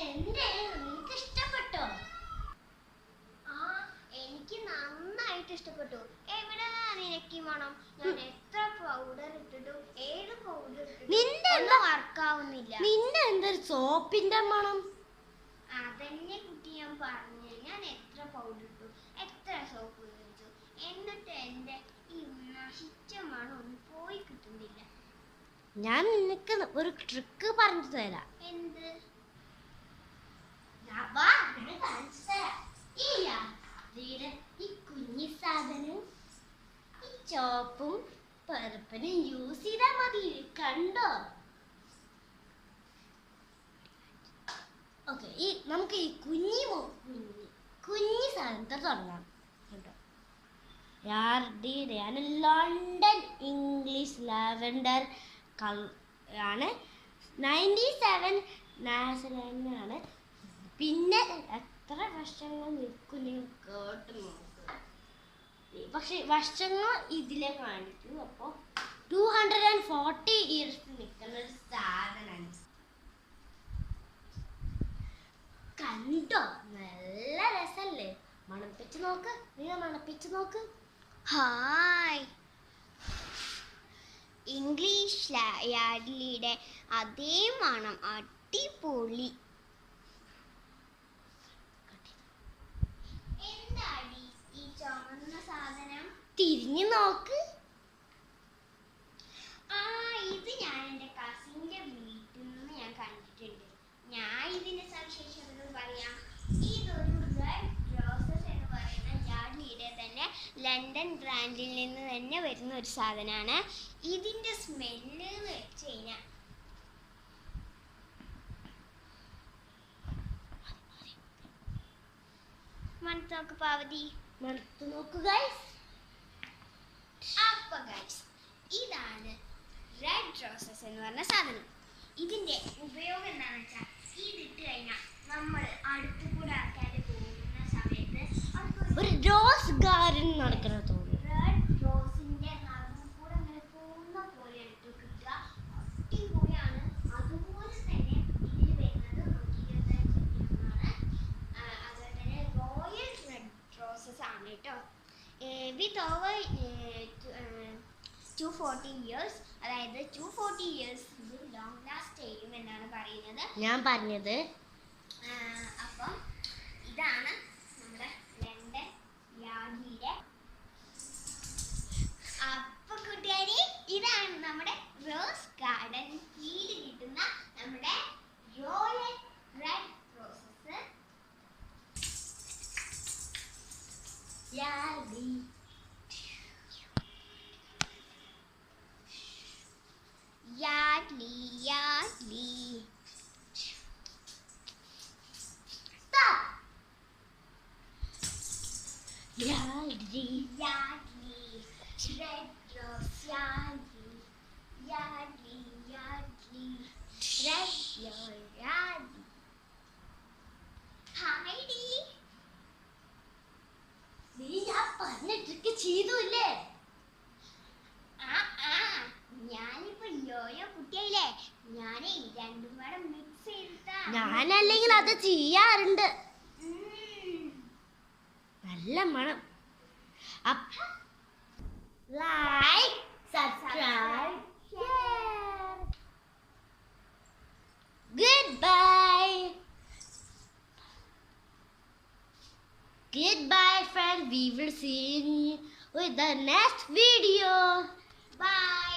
എന്തേ നിനക്ക് ഇഷ്ടപ്പെട്ടോ? ആ എനിക്ക് നന്നായിട്ട് ഇഷ്ടപ്പെട്ടു. എവിടെ നിനക്ക് മണം? ഞാൻ എത്ര പൗഡർ ഇട്ടിട്ടും ഏത് പൗഡർ ഇട്ടിട്ടും വർക്കാവുന്നില്ല. നിന്റെ എന്തൊരു സോപ്പിന്റെ മണം? അതന്നെ കുട്ടി ഞാൻ പറഞ്ഞു. ഞാൻ എത്ര പൗഡർ ഇട്ടു, എത്ര സോപ്പ് ഉപയോഗിച്ചു, എന്നിട്ട് എന്റെ ഈ നശിച്ച മണം ഒന്നും പോയി കിട്ടുന്നില്ല. ഞാൻ നിനക്ക് ഒരു ട്രിക്ക് പറഞ്ഞു തരാം. എന്ത്? ഈ കുഞ്ഞി സാധനം ഈ ചോപ്പും പരപ്പനും യൂസ് ചെയ്താ മതി. കണ്ടോ? ഓക്കെ, നമുക്ക് ഈ കുഞ്ഞി സാധനത്തെ തുടങ്ങാം. കേട്ടോ, ലണ്ടൻ ഇംഗ്ലീഷ് ലാവൻഡർ ആണ് 97 നാഷണലാണ്. പിന്നെ എത്ര വർഷങ്ങൾ നിൽക്കും കേട്ട് നോക്കുക. പക്ഷെ വർഷങ്ങൾ ഇതിലെ കാണിക്കൂ. അപ്പോൾ 240 ഇയേഴ്സ് നിൽക്കുന്ന ഒരു സാധനമാണ്. കണ്ടോ? നല്ല രസല്ലേ? മണപ്പിച്ച് നോക്ക്, നിങ്ങൾ മണപ്പിച്ച് നോക്ക്. ഹായ്, ഇംഗ്ലീഷ് യാർഡ്ലിയുടെ അതേ മണം. അടിപൊളി. എന്താടി ഈ ചുമന്ന സാധനം? തിരിഞ്ഞു നോക്ക്. ഇത് ഞാൻ എൻ്റെ കസിൻ്റെ വീട്ടിൽ നിന്ന് ഞാൻ കണ്ടിട്ടുണ്ട്. ഞാൻ ഇതിന്റെ സവിശേഷതകൾ പറയാം. ഇതൊരു റെഡ് റോസസ് എന്ന് പറയുന്ന യാർഡ്ലിയുടെ തന്നെ ലണ്ടൻ ബ്രാൻഡിൽ നിന്ന് തന്നെ വരുന്ന ഒരു സാധനമാണ്. ഇതിന്റെ സ്മെല്ല് വെച്ച് കഴിഞ്ഞാൽ മണത്ത് നോക്ക് പാവതി, മണത്ത് നോക്ക് ഗൈസ്. അപ്പൊ ഗൈസ്, ഇതാണ് റെഡ് റോസസ് എന്ന് പറഞ്ഞ സാധനം. ഇതിന്റെ ഉപയോഗം എന്താണെന്ന് വെച്ചാൽ, ഇതിട്ട് കഴിഞ്ഞാൽ നമ്മൾ അടുത്തു കൂടെ ആൾക്കാർ പോകുന്ന സമയത്ത് ഒരു റോസ് ഗാർഡൻ നടക്കുന്ന തോന്നുന്നു. റെഡ് റോസിന്റെ നടുവ് കൂടെ അങ്ങനെ പോകുന്ന പോലെ എടുത്ത് കിട്ടുക. അടിപൊളിയാണ്. അതുപോലെ തന്നെ ഇതിൽ വരുന്നത് 125 ഗ്രാമാണ്. അതുപോലെ തന്നെ റോയൽ റെഡ് റോസസ് ആണ് കേട്ടോ. വിത്ത് ഓവർ 240 ഇയേഴ്സ്, അതായത് 240 ഇയേഴ്സ് ഇത് ലോങ് ലാസ്റ്റ് ചെയ്യും എന്നാണ് പറയുന്നത്. ഞാൻ പറഞ്ഞത്. അപ്പം ഇതാണ് നമ്മുടെ ലണ്ടൻ യാർഡ്ലിയുടെ. അപ്പൊ കൂട്ടുകാരി, ഇതാണ് നമ്മുടെ റോസ് ഗാർഡൻ ഫീൽ കിട്ടുന്ന നമ്മുടെ royal red roses. Yardley Yardley Yardley. Yardley Yardley red rose. Yardley Yardley Yardley red Yardley. Hi, നീ ഞാൻ പറഞ്ഞ ട്രിക്ക് ചെയ്തൂല്ലേ? ഞാനിപ്പോ യോയോ കുട്ടിയായില്ലേ, ഞാനേ രണ്ടും കൂടെ മിക്സ് ചെയ്തിട്ടാ. ഞാനല്ലെങ്കിൽ അത് ചെയ്യാറുണ്ട്. നല്ല മണം. Like, subscribe, share. Goodbye. Goodbye friends. We will see you with the next video. Bye.